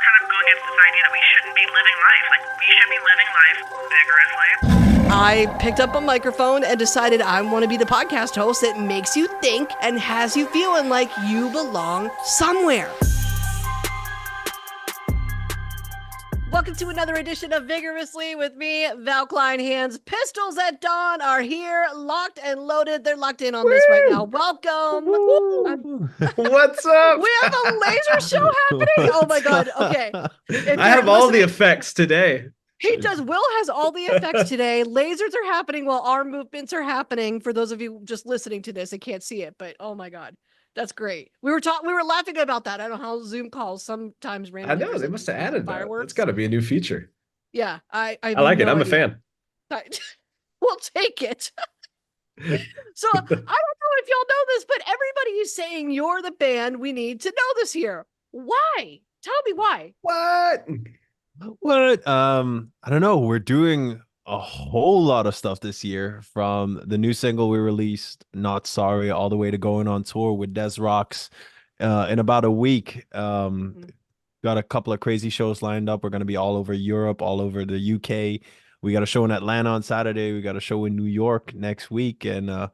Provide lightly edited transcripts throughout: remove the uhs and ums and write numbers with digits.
we're kind of going against this idea that we shouldn't be living life. Like, we should be living life vigorously. I picked up a microphone and decided I want to be the podcast host that makes you think and has you feeling like you belong somewhere. Welcome to another edition of Vigorously with me, Val Kleinhands. Pistols at Dawn are here, locked and loaded. They're locked in on this right now. Welcome. What's up? We have a laser show happening. Oh my God. Okay. I have all the effects today. He does. Will has all the effects today. Lasers are happening while our movements are happening. For those of you just listening to this, I can't see it, but oh my God. That's great. We were laughing about that. I don't know how Zoom calls sometimes randomly. I know they must have added fireworks. That's got to be a new feature. Yeah, I like it. I'm a fan. We'll take it. So I don't know if y'all know this, but everybody is saying you're the band we need to know this year. Why? Tell me why. What? I don't know. We're doing a whole lot of stuff this year, from the new single we released, Not Sorry, all the way to going on tour with Des Rocks in about a week. Got a couple of crazy shows lined up. We're going to be all over Europe, all over the UK. We got a show in Atlanta on Saturday. We got a show in New York next week. And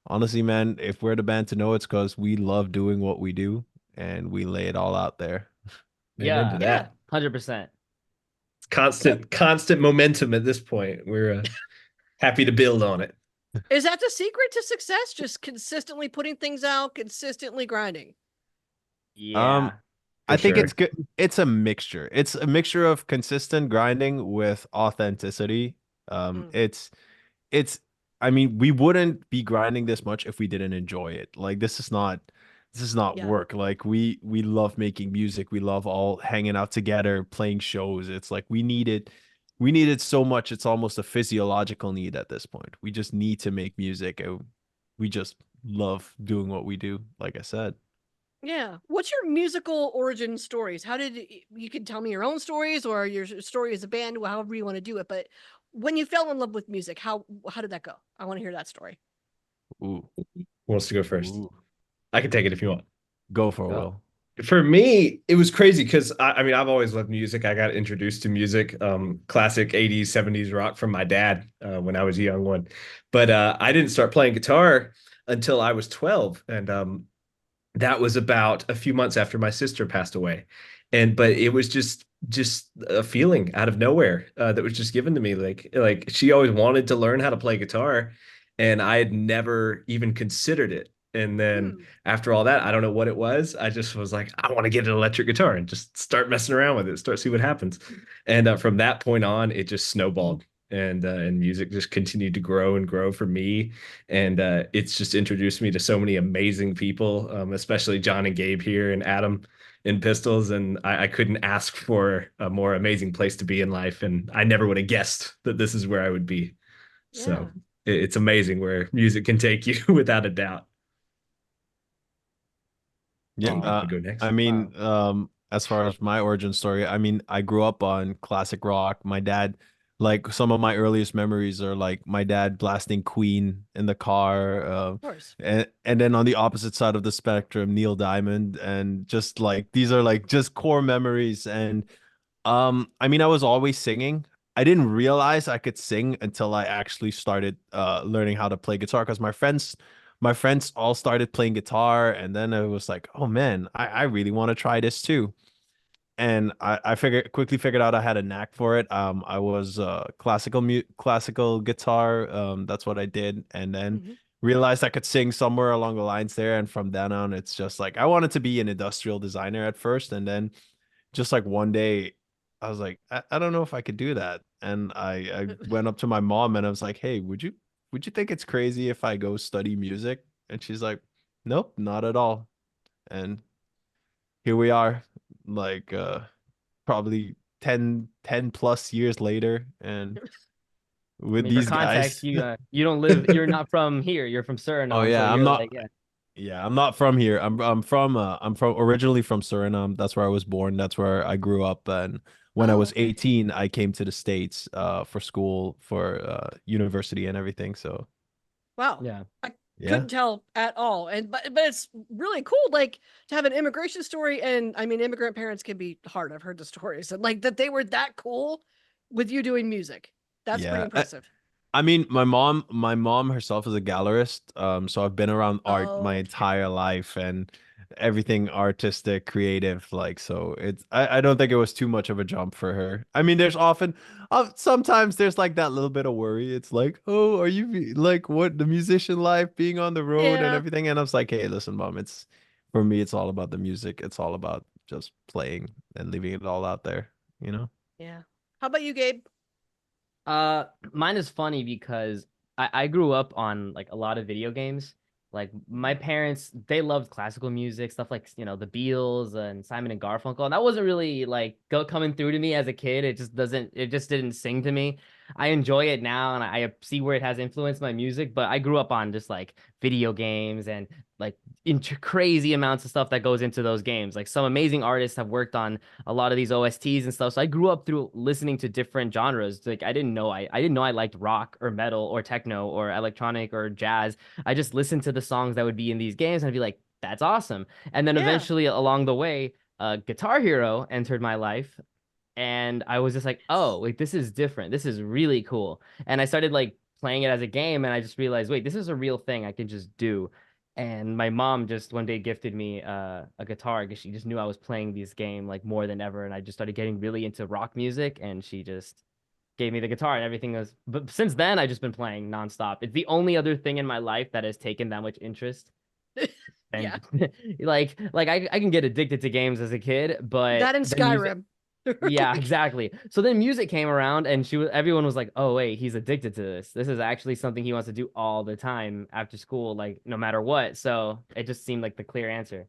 honestly, man, if we're the band to know, it's because we love doing what we do and we lay it all out there. Yeah, 100%. Constant momentum at this point. We're happy to build on it. Is that the secret to success? Just consistently putting things out, consistently grinding. Yeah. I think it's good. It's a mixture. It's a mixture of consistent grinding with authenticity. It's I mean, we wouldn't be grinding this much if we didn't enjoy it. Like, this is not work. Like, we love making music. We love all hanging out together, playing shows. It's like we need it so much. It's almost a physiological need at this point. We just need to make music. We just love doing what we do, like I said. Yeah. What's your musical origin stories? You can tell me your own stories or your story as a band, however you want to do it. But when you fell in love with music, how did that go? I want to hear that story. Ooh. Who wants to go first? Ooh. I can take it if you want. Go for it, Will. For me, it was crazy because I mean, I've always loved music. I got introduced to music, classic 80s, 70s rock from my dad when I was a young one. But I didn't start playing guitar until I was 12. And that was about a few months after my sister passed away. But it was just a feeling out of nowhere that was just given to me. Like she always wanted to learn how to play guitar, and I had never even considered it. And then after all that, I don't know what it was. I just was like, I want to get an electric guitar and just start messing around with it, see what happens. And from that point on, it just snowballed. And music just continued to grow and grow for me. And it's just introduced me to so many amazing people, especially John and Gabe here and Adam in Pistols. And I couldn't ask for a more amazing place to be in life. And I never would have guessed that this is where I would be. Yeah. So it's amazing where music can take you without a doubt. Yeah. Go next. I mean, as far as my origin story, I mean, I grew up on classic rock. My dad, like, some of my earliest memories are like my dad blasting Queen in the car. Of course. And then on the opposite side of the spectrum, Neil Diamond. And just like, these are like just core memories. And I mean, I was always singing. I didn't realize I could sing until I actually started learning how to play guitar, because my friends all started playing guitar, and then I was like, oh man, I really want to try this too. And I quickly figured out I had a knack for it. I was classical guitar. That's what I did. And then realized I could sing somewhere along the lines there. And from then on, it's just like, I wanted to be an industrial designer at first. And then just like one day I was like, I don't know if I could do that. And I went up to my mom and I was like, hey, would you think it's crazy if I go study music? And she's like, nope, not at all. And here we are, like probably 10 plus years later, and with these context, guys. You don't live, you're not from here, you're from Suriname. Oh yeah, so I'm not. Like, yeah, I'm not from here. I'm from originally from Suriname. That's where I was born. That's where I grew up. And when I was 18, I came to the States for school, for university and everything. So wow. Yeah. Yeah. Couldn't tell at all. And but it's really cool, like to have an immigration story. And I mean, immigrant parents can be hard. I've heard the stories, and like that they were that cool with you doing music. That's pretty Yeah. impressive. I mean, my mom herself is a gallerist. So I've been around art my Okay. entire life and everything artistic, creative. Like, so I don't think it was too much of a jump for her. I mean, there's often, sometimes there's like that little bit of worry. It's like, oh, are you like what the musician life, being on the road and Yeah. everything? And I was like, hey, listen, mom, for me, it's all about the music. It's all about just playing and leaving it all out there, you know? Yeah. How about you, Gabe? Mine is funny because I grew up on like a lot of video games. Like my parents, they loved classical music, stuff like, the Beatles and Simon and Garfunkel. And that wasn't really like coming through to me as a kid. It just didn't sing to me. I enjoy it now and I see where it has influenced my music, but I grew up on just like video games and like into crazy amounts of stuff that goes into those games. Like some amazing artists have worked on a lot of these OSTs and stuff. So I grew up through listening to different genres. Like I didn't know I liked rock or metal or techno or electronic or jazz. I just listened to the songs that would be in these games and I'd be like, that's awesome. And then Yeah. eventually along the way, Guitar Hero entered my life. And I was just like, oh, wait, this is different. This is really cool. And I started like playing it as a game and I just realized, wait, this is a real thing I can just do. And my mom just one day gifted me a guitar because she just knew I was playing this game like more than ever. And I just started getting really into rock music and she just gave me the guitar and everything was, but since then I've just been playing nonstop. It's the only other thing in my life that has taken that much interest. And Yeah. I can get addicted to games as a kid, but That and then music, Skyrim. yeah, Like, exactly. So then music came around and everyone was like, "Oh, wait, he's addicted to this. This is actually something he wants to do all the time after school, like no matter what." So it just seemed like the clear answer.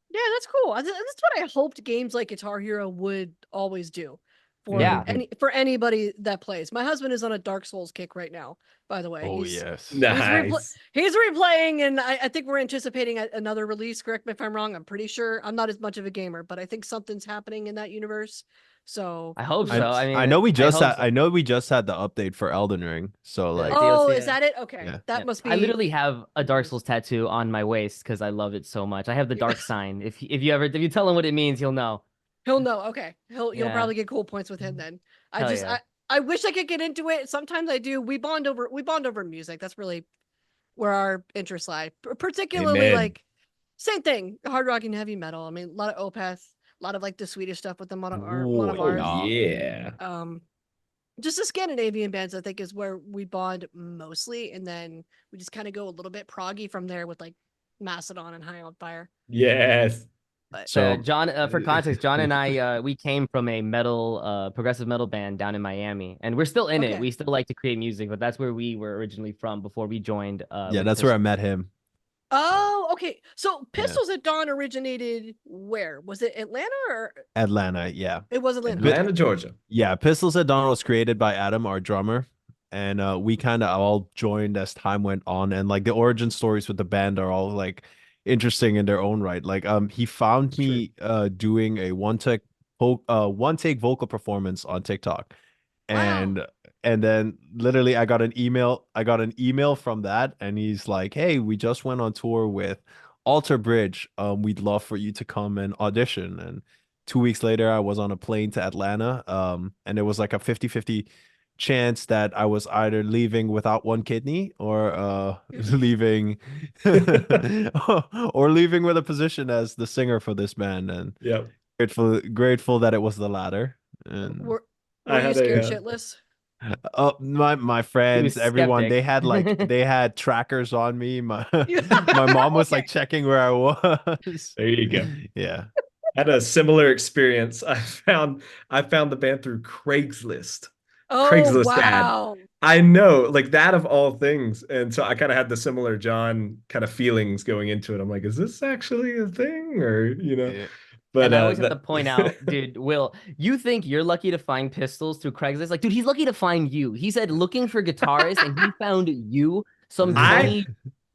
yeah, that's cool. That's what I hoped games like Guitar Hero would always do Yeah. for anybody that plays. My husband is on a Dark Souls kick right now, by the way. Oh, He's yes. Nice. he's replaying, and I think we're anticipating another release. Correct me if I'm wrong. I'm pretty sure. I'm not as much of a gamer, but I think something's happening in that universe. So I hope who so. knows? I mean, I know we just hope had so. I know we just had the update for Elden Ring. So like Oh, DLC, is that it? Okay, Yeah. that yeah. must be. I literally have a Dark Souls tattoo on my waist because I love it so much. I have the dark sign. If you tell him what it means, he'll know. He'll know. Okay, you'll Yeah. probably get cool points with him then. Hell yeah. I wish I could get into it. Sometimes I do. We bond over music. That's really where our interests lie. Particularly Amen. like same thing, hard rock and heavy metal. I mean, a lot of Opeth, a lot of like the Swedish stuff with the one of Oh, ours. Yeah. Just the Scandinavian bands, I think, is where we bond mostly, and then we just kind of go a little bit proggy from there with like Mastodon and High on Fire. Yes. But so John, for context, John and I, we came from a progressive metal band down in Miami, and we're still in it. Okay. We still like to create music, but that's where we were originally from before we joined. yeah, with that's where I Pistols. met him. oh, okay. So Yeah. Pistols at Dawn originated where? Was it Atlanta or Atlanta, yeah. it was Atlanta? Atlanta, Okay. Georgia. Yeah, Pistols at Dawn was created by Adam, our drummer, and we kind of all joined as time went on, and like the origin stories with the band are all like interesting in their own right. Like he found me doing a one take vocal performance on TikTok. Wow. And then literally I got an email from that, and he's like, "Hey, we just went on tour with Alter Bridge. We'd love for you to come and audition." And 2 weeks later I was on a plane to Atlanta. And it was like a 50-50 chance that I was either leaving without one kidney or leaving or leaving with a position as the singer for this band. And Yep. grateful that it was the latter. And Were I you had scared a shitless? my friends, everyone, skeptic. they had trackers on me. My mom was like Okay. checking where I was. There you go. Yeah. Had a similar experience. I found the band through Craigslist. Oh Craigslist ad. wow. I know, like that of all things. And so I kind of had the similar John kind of feelings going into it. I'm like, is this actually a thing? Or, Yeah. but And I always have to point out, dude, Will, you think you're lucky to find Pistols through Craigslist? Like, dude, he's lucky to find you. He said looking for guitarists, and he found you, some I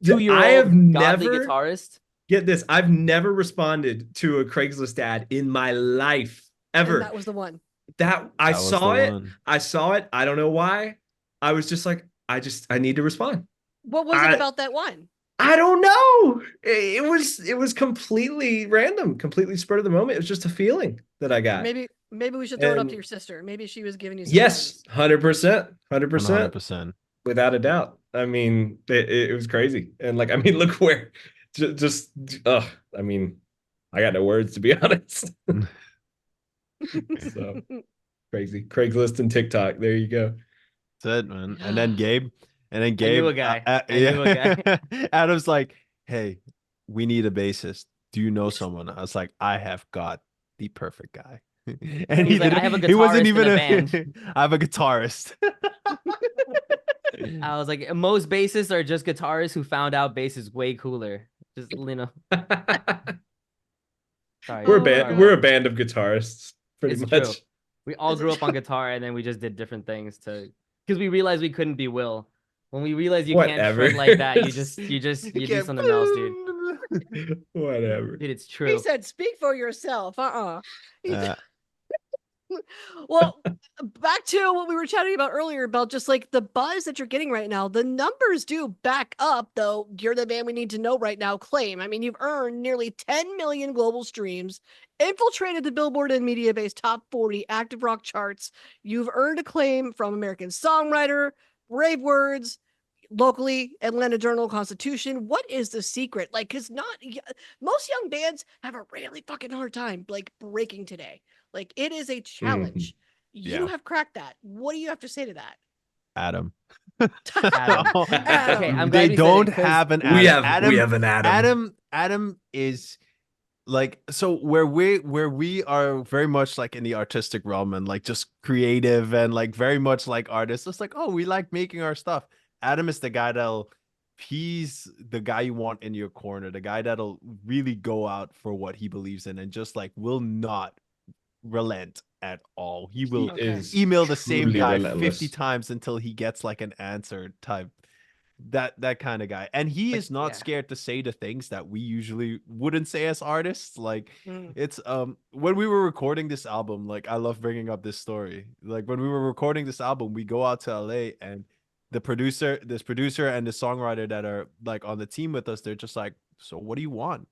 22-year-old have godly never guitarist. get this. I've never responded to a Craigslist ad in my life And ever. that was the one. That I That was saw the it. one. I saw it. I don't know why. I was just like, I need to respond. What was it about that one? I don't know. It was completely random, completely spur of the moment. It was just a feeling that I got. Maybe we should throw it up to And your sister. Maybe she was giving you some yes, guidance. 100%, 100%, 100%. without a doubt. I mean, it was crazy. And like, I mean, look where just I mean, I got no words to be honest. So crazy. Craigslist and TikTok. There you go. That's it, man. And then Gabe, I knew a guy. I knew a guy. Adam's like, hey, we need a bassist. Do you know someone? I was like, I have got the perfect guy. And He's like, I have a he wasn't guitarist even in a band. I have a guitarist. I was like, most bassists are just guitarists who found out bass is way cooler. Just, you know. Sorry. We're a Oh, band. God. We're a band of guitarists, pretty It's much. true. We all Is it grew up on true? guitar and then we just did different things because we realized we couldn't be Will. When we realized you can't Whatever. fret like that, you do can't- something else, dude. Whatever. Dude, it's He true. said, "Speak for yourself." He Uh, Well, back to what we were chatting about earlier about just like the buzz that you're getting right now. The numbers do back up, though. You're the band we need to know right now. Claim. I mean, you've earned nearly 10 million global streams, infiltrated the Billboard and Mediabase top 40 active rock charts. You've earned acclaim from American Songwriter, Brave Words, locally, Atlanta Journal-Constitution. What is the secret? Like, because most young bands have a really fucking hard time like breaking today. Like, it is a challenge. You Yeah. have cracked that. What do you have to say to that? Adam. Adam. Adam. Okay, I'm glad They you said don't it, 'cause have an Adam. We have Adam, an Adam. Adam is like, so where we are very much like in the artistic realm and like just creative and like very much like artists. It's like, oh, we like making our stuff. Adam is the guy he's the guy you want in your corner, the guy that'll really go out for what he believes in and just like will not relent at all. He will is email the same truly guy relentless. 50 times until he gets like an answer type. That kind of guy. And he is not yeah. scared to say the things that we usually wouldn't say as artists. Like Mm. it's when we were recording this album, like I love bringing up this story. Like when we were recording this album, we go out to LA and this producer and the songwriter that are like on the team with us, they're just like, so what do you want?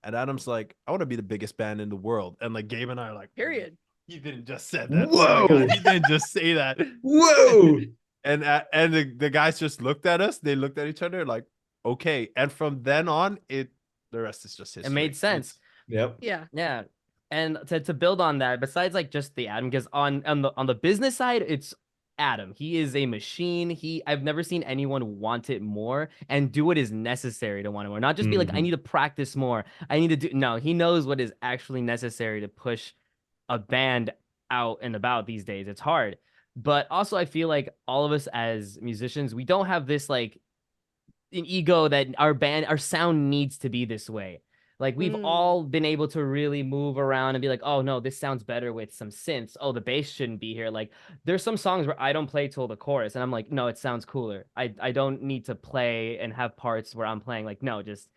And Adam's like, I want to be the biggest band in the world. And like Gabe and I are like, Period. he didn't just say that. Whoa. Oh my God, he didn't just say that. Whoa. And the guys just looked at us. They looked at each other like, okay. And from then on, the rest is just history. It made sense. Yep. Yeah. Yeah. And to build on that, besides like just the Adam, because on the business side, it's Adam. He is a machine. I've never seen anyone want it more and do what is necessary to want it more. Not just be like, I need to practice more. I need to do. No, he knows what is actually necessary to push a band out and about these days. It's hard. But also, I feel like all of us as musicians, we don't have this like an ego that our sound needs to be this way. Like we've all been able to really move around and be like, oh no, this sounds better with some synths. Oh, the bass shouldn't be here. Like there's some songs where I don't play till the chorus and I'm like, no, it sounds cooler. I don't need to play and have parts where I'm playing like, no, just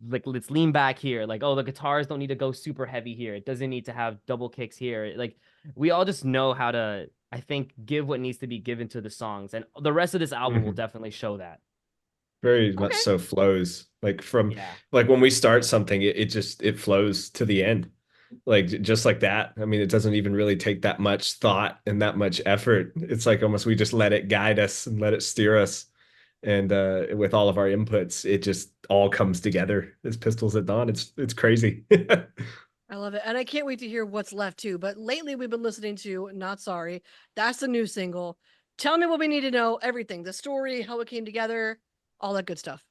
like let's lean back here. Like, oh, the guitars don't need to go super heavy here. It doesn't need to have double kicks here. Like we all just know how to, I think, give what needs to be given to the songs. And the rest of this album will definitely show that. Very much so flows. Like from like when we start something, it just flows to the end. Like just like that. I mean, it doesn't even really take that much thought and that much effort. It's like almost we just let it guide us and let it steer us. And with all of our inputs, it just all comes together as Pistols at Dawn. It's crazy. I love it. And I can't wait to hear what's left too. But lately we've been listening to Not Sorry. That's the new single. Tell me what we need to know. Everything. The story, how it came together, all that good stuff.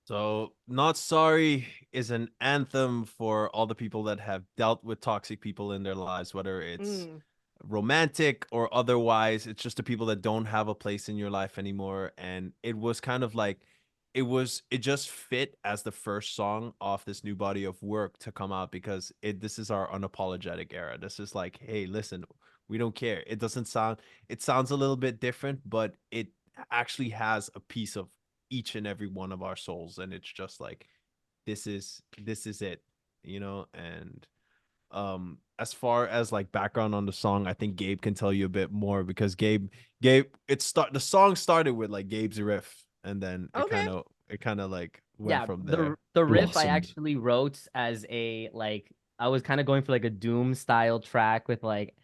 So Not Sorry is an anthem for all the people that have dealt with toxic people in their lives, whether it's romantic or otherwise. It's just the people that don't have a place in your life anymore. And it was kind of like it just fit as the first song off this new body of work to come out because this is our unapologetic era. This is like, hey, listen, we don't care. It sounds a little bit different, but it actually has a piece of each and every one of our souls. And it's just like, this is it, you know? And as far as like background on the song, I think Gabe can tell you a bit more because the song started with like Gabe's riff and then it kind of like went Yeah, from the there. the riff I Blossomed. actually wrote as a like I was kind of going for like a doom style track with like,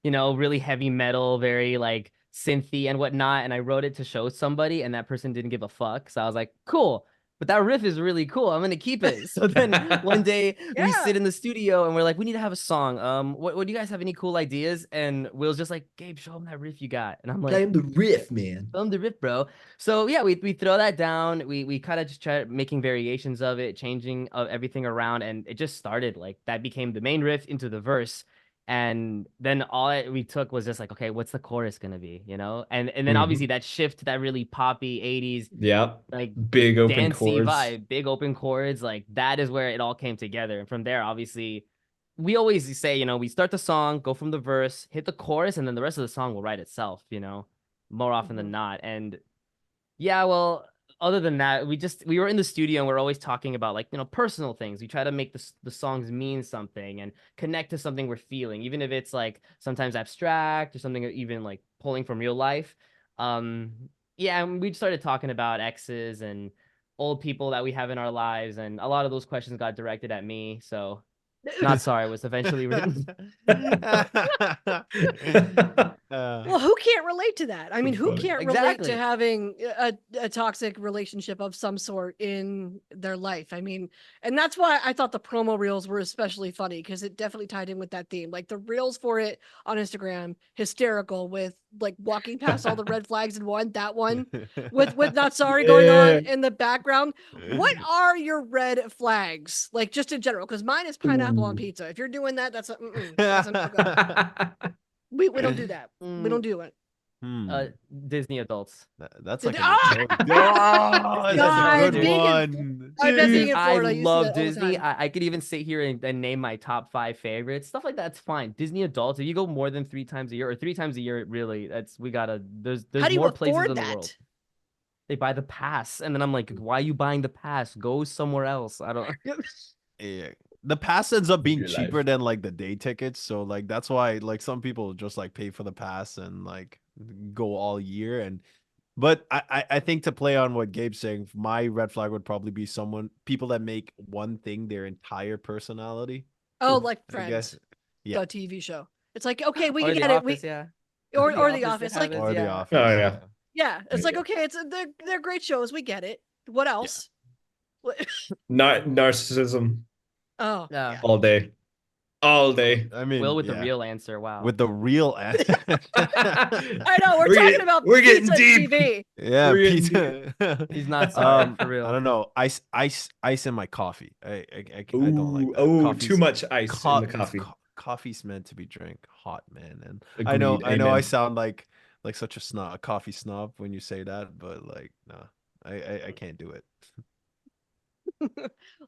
really heavy metal, very like synthy and whatnot. And I wrote it to show somebody, and that person didn't give a fuck. So I was like, cool. But that riff is really cool. I'm gonna keep it. So then one day we Yeah. sit in the studio and we're like, we need to have a song. What do you guys have any cool ideas? And Will's just like, Gabe, show him that riff you got. And I'm like, Claim the riff, man. film the riff, bro. So yeah, we throw that down. We kind of just try making variations of it, changing of everything around, and it just started like that became the main riff into the verse. And then we took was just like, okay, what's the chorus gonna be, And then Mhm. obviously that shift to that really poppy 80s Yeah. like Big open dancey chords. vibe, big open chords, like that is where it all came together. And from there, obviously, we always say, we start the song, go from the verse, hit the chorus, and then the rest of the song will write itself, more often than not. And yeah, well, other than that, we were in the studio and we're always talking about like, personal things. We try to make the songs mean something and connect to something we're feeling, even if it's like sometimes abstract or something even like pulling from real life. Yeah, and we started talking about exes and old people that we have in our lives, and a lot of those questions got directed at me. So Not Sorry was eventually written. Well, who can't relate to that? I mean, who funny. can't relate Exactly. to having a toxic relationship of some sort in their life? I mean, and that's why I thought the promo reels were especially funny, because it definitely tied in with that theme. Like the reels for it on Instagram, hysterical, with like walking past all the red flags and that one with Not Sorry going on in the background. What are your red flags? Like just in general, because mine is pineapple on Ooh. pizza. If you're doing that, that's that's a no-go. We don't do that. We don't do it. Disney adults. That's Did- like Ah! that's God, a good being in- one. I bet being Dude, in I Florida, you see love that all the Disney. time. I could even sit here and name my top 5 favorites. Stuff like that's fine. Disney adults, if you go more than 3 times a year or 3 times a year, really, there's How do you more places afford in the that? world. They buy the pass, and then I'm like, why are you buying the pass? Go somewhere else. I don't. Yeah. The pass ends up being Your cheaper life. than like the day tickets, so like that's why like some people just like pay for the pass and like go all year. And but I think to play on what Gabe's saying, my red flag would probably be people that make one thing their entire personality. Oh, like I Friends, guess. Yeah. the TV show. It's like, okay, we Or The get it. Office, yeah. Or The The Office, they Office. have Like, it, Or The yeah. Office. Oh, yeah. yeah, it's like, Yeah. okay, they're great shows. We get it. What else? Narcissism Oh, Yeah. yeah. all day. All day. I mean, Will with the yeah. real answer. Wow. With the real answer. I know we're We're talking getting- about we're getting pizza deep. TV. Yeah, We're getting pizza. He's not sorry, for real. I don't know. Ice in my coffee. I don't like Ooh, that. oh, Coffee's, too much ice in the coffee. Coffee's meant to be drank hot, man. And Agreed. I know I Amen. sound like such a coffee snob when you say that, but like, no, I can't do it.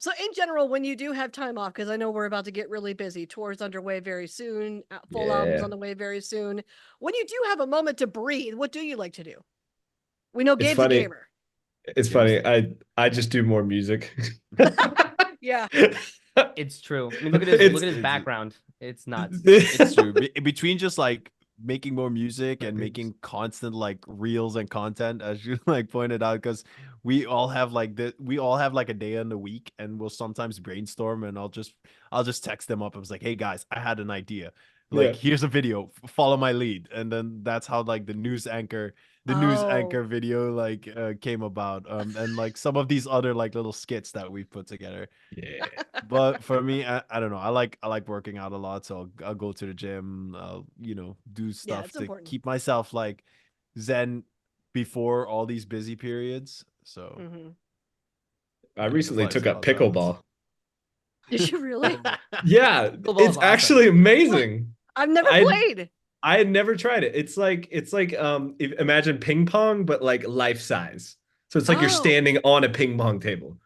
So in general, when you do have time off, because I know we're about to get really busy, tours underway very soon, full albums Yeah. on the way very soon. When you do have a moment to breathe, what do you like to do? We know It's Gabe's a funny. gamer. It's funny. I just do more music. Yeah. It's true. I mean, look at his background. It's nuts. It's true. Between just like making more music and making constant like reels and content, as you like pointed out, because we all have like a day in the week, and we'll sometimes brainstorm, and I'll just text them up. I was like, hey guys, I had an idea. Like, Yeah. here's a video, follow my lead. And then that's how like the news anchor video like came about. And like some of these other like little skits that we've put together. Yeah. But for me, I don't know. I like working out a lot, so I'll go to the gym. I'll do stuff it's to important. keep myself like zen before all these busy periods. So Mhm. I it's recently like took up solid balance. pickleball. Did you really? Yeah, Pickleball is it's awesome. actually amazing. I've never I- played. I had never tried it. It's like imagine ping pong, but like life size. So it's like you're Oh. standing on a ping pong table.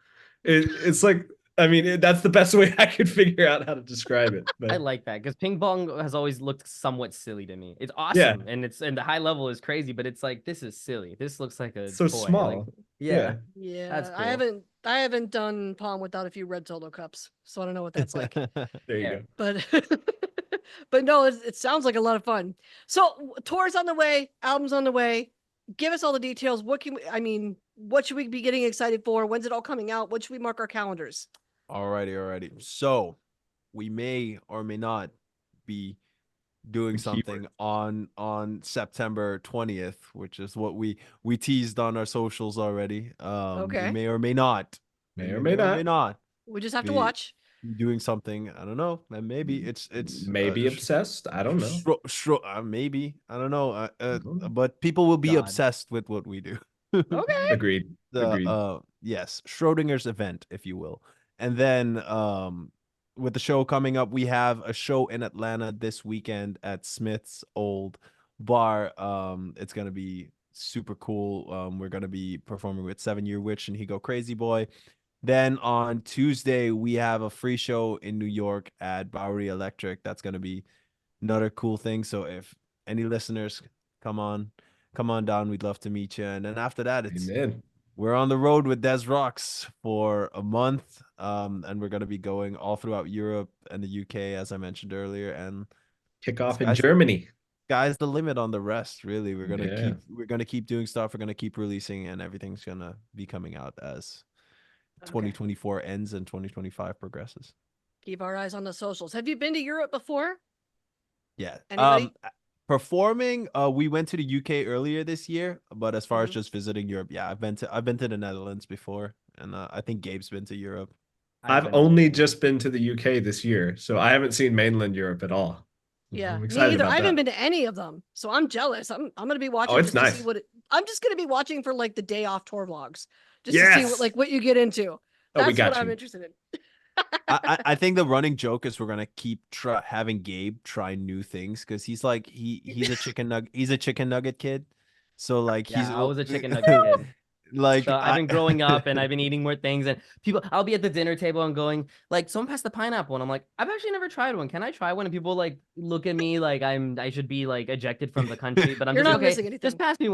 It's like, I mean, that's the best way I could figure out how to describe it. I But like that because ping pong has always looked somewhat silly to me. It's awesome, and the high level is crazy, but it's like, this is silly. This looks like a so toy. Like, small. yeah. Yeah, That's I cool. haven't done Pong without a few red solo cups, so I don't know what that's like. There you Yeah. go. But but no, it sounds like a lot of fun. So tours on the way, albums on the way. give us all the details. What what should we be getting excited for? When's it all coming out? What should we mark our calendars? Alrighty. So we may or may not be doing something on September 20th, which is what we teased on our socials already. Okay. We may or may not. May or may not. We just have to Be watch. doing something. I don't know. And maybe it's Maybe obsessed. I don't know. Maybe I don't know. Mhm. But people will be God. obsessed with what we do. Okay. Agreed. Agreed. Yes, Schrodinger's event, if you will. And then with the show coming up, we have a show in Atlanta this weekend at Smith's Old Bar. It's gonna be super cool. We're gonna be performing with 7 Year Witch and He Go Crazy Boy. Then on Tuesday, we have a free show in New York at Bowery Electric. That's gonna be another cool thing. So if any listeners come on down, we'd love to meet you. And then after that, Amen. we're on the road with Des Rocks for a month. And we're gonna be going all throughout Europe and the UK, as I mentioned earlier. And Kick off in Sky's- Germany. sky's the limit on the rest, really. We're gonna Yeah. keep doing stuff, we're gonna keep releasing, and everything's gonna be coming out as 2024 ends and 2025 progresses. Keep our eyes on the socials. Have you been to Europe before? Yeah. Anybody? Performing, we went to the UK earlier this year, but as far as Mhm. just visiting Europe, yeah, I've been to the Netherlands before, and I think Gabe's been to Europe. I've been- only just been to the UK this year, so I haven't seen mainland Europe at all. Yeah, I'm me excited either. about I haven't that. been to any of them, so I'm jealous. I'm gonna be watching it's just to see nice. what I'm just gonna be watching for like the day off tour vlogs, just to see Yes. what you get into. Oh, That's we got what I'm you. interested in. I think the running joke is we're gonna keep having Gabe try new things because he's like he's a chicken nugget kid, so like Yeah, he's I was a chicken nugget kid. like So I've been growing up and I've been eating more things, and I'll be at the dinner table and going like, someone passed the pineapple, and I'm like, I've actually never tried one. Can I try one? And people like look at me like I should be like ejected from the country, but I'm You're just not okay. missing anything. Just pass me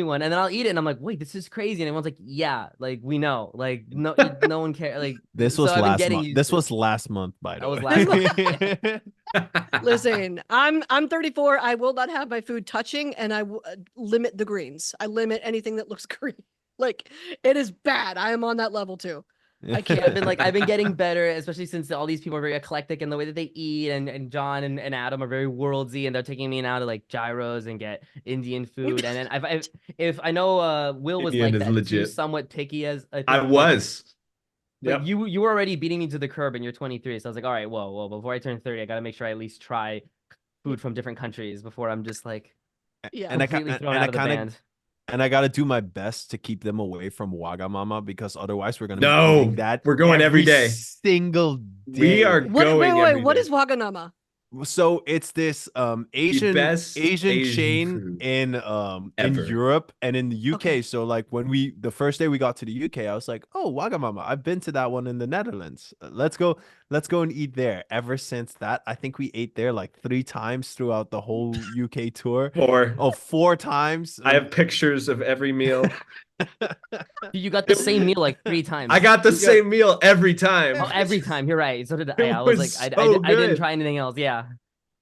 one, and then I'll eat it, and I'm like, wait, this is crazy, and everyone's like, yeah, like we know, like no one cares, like this was so I've been last getting month. used This to it. was last month, by the That was way. last month. Listen, I'm 34. I will not have my food touching, and I limit the greens. I limit anything that looks green. Like it is bad. I am on that level too. I can't. I've been getting better, especially since all these people are very eclectic in the way that they eat, and John and Adam are very worldly, and they're taking me now to like gyros and get Indian food. And then if I know Will was Indian like is that too, legit. somewhat picky as I was. But Yep. you were already beating me to the curb, and you're 23, so I was like, all right, whoa, before I turn 30, I gotta make sure I at least try food from different countries before I'm just like Yeah. And I completely and thrown I out of the kinda- band. And I gotta do my best to keep them away from Wagamama because otherwise we're gonna No, be eating that. we're going every day. Single day. We are Wait, going every what day. is Waganama? So it's this Asian best Asian chain food in ever. Europe and in the UK. Okay. So like when the first day we got to the UK, I was like, oh, Wagamama, I've been to that one in the Netherlands. Let's go and eat there. Ever since that, I think we ate there like 3 times throughout the whole UK tour. Or 4 times. I have pictures of every meal. You got the same meal like 3 times. I got the same meal every time. Oh, every time. You're right. So did I. It I was was like, so I didn't good. try anything else. Yeah.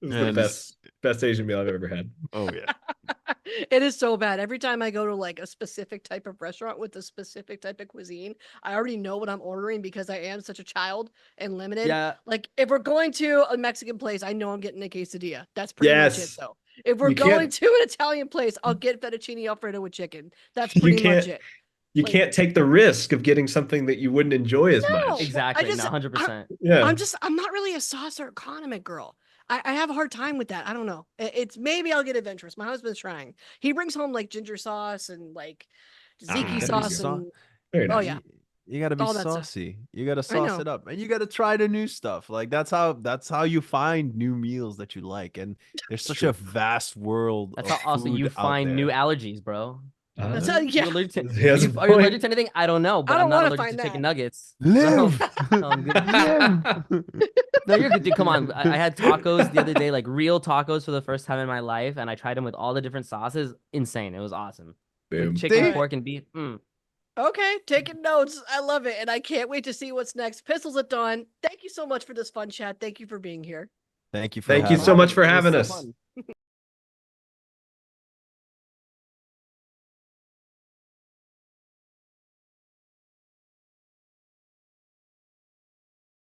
It was And- the best Asian meal I've ever had. Oh yeah. It is so bad. Every time I go to like a specific type of restaurant with a specific type of cuisine, I already know what I'm ordering because I am such a child and limited. Yeah. Like if we're going to a Mexican place, I know I'm getting a quesadilla. That's pretty much it Yes. though. If we're You can't- going to an Italian place, I'll get fettuccine Alfredo with chicken. That's You pretty much can't- it. You Like- can't take the risk of getting something that you wouldn't enjoy as No. much. Exactly. just- No, 100%. Yeah. I'm not really a sauce or condiment girl. I have a hard time with that. I don't know. It's maybe I'll get adventurous. My husband's trying. He brings home like ginger sauce and like tzatziki that'd be sauce good. and Very oh nice. yeah. You gotta be All that stuff. saucy. You gotta I sauce know. it up, and you gotta try the new stuff. Like that's how you find new meals that you like. And there's such True. a vast world. That's of how also you food out find new there. allergies, bro. That's Uh, how, Are you yeah. allergic to, He has a are you point. allergic to anything? I don't know, but I I'm don't not wanna allergic find to chicken that. nuggets. Live. No, I'm good. No, you're good, dude. Come on. I had tacos the other day, like real tacos for the first time in my life, and I tried them with all the different sauces. Insane. It was awesome. Boom. With chicken, Damn. pork, and beef. Mm. Okay, taking notes. I love it. And I can't wait to see what's next. Pistols at Dawn. Thank you so much for this fun chat. Thank you for being here. Thank you. For Thank you having so me. much for It was having so us. fun.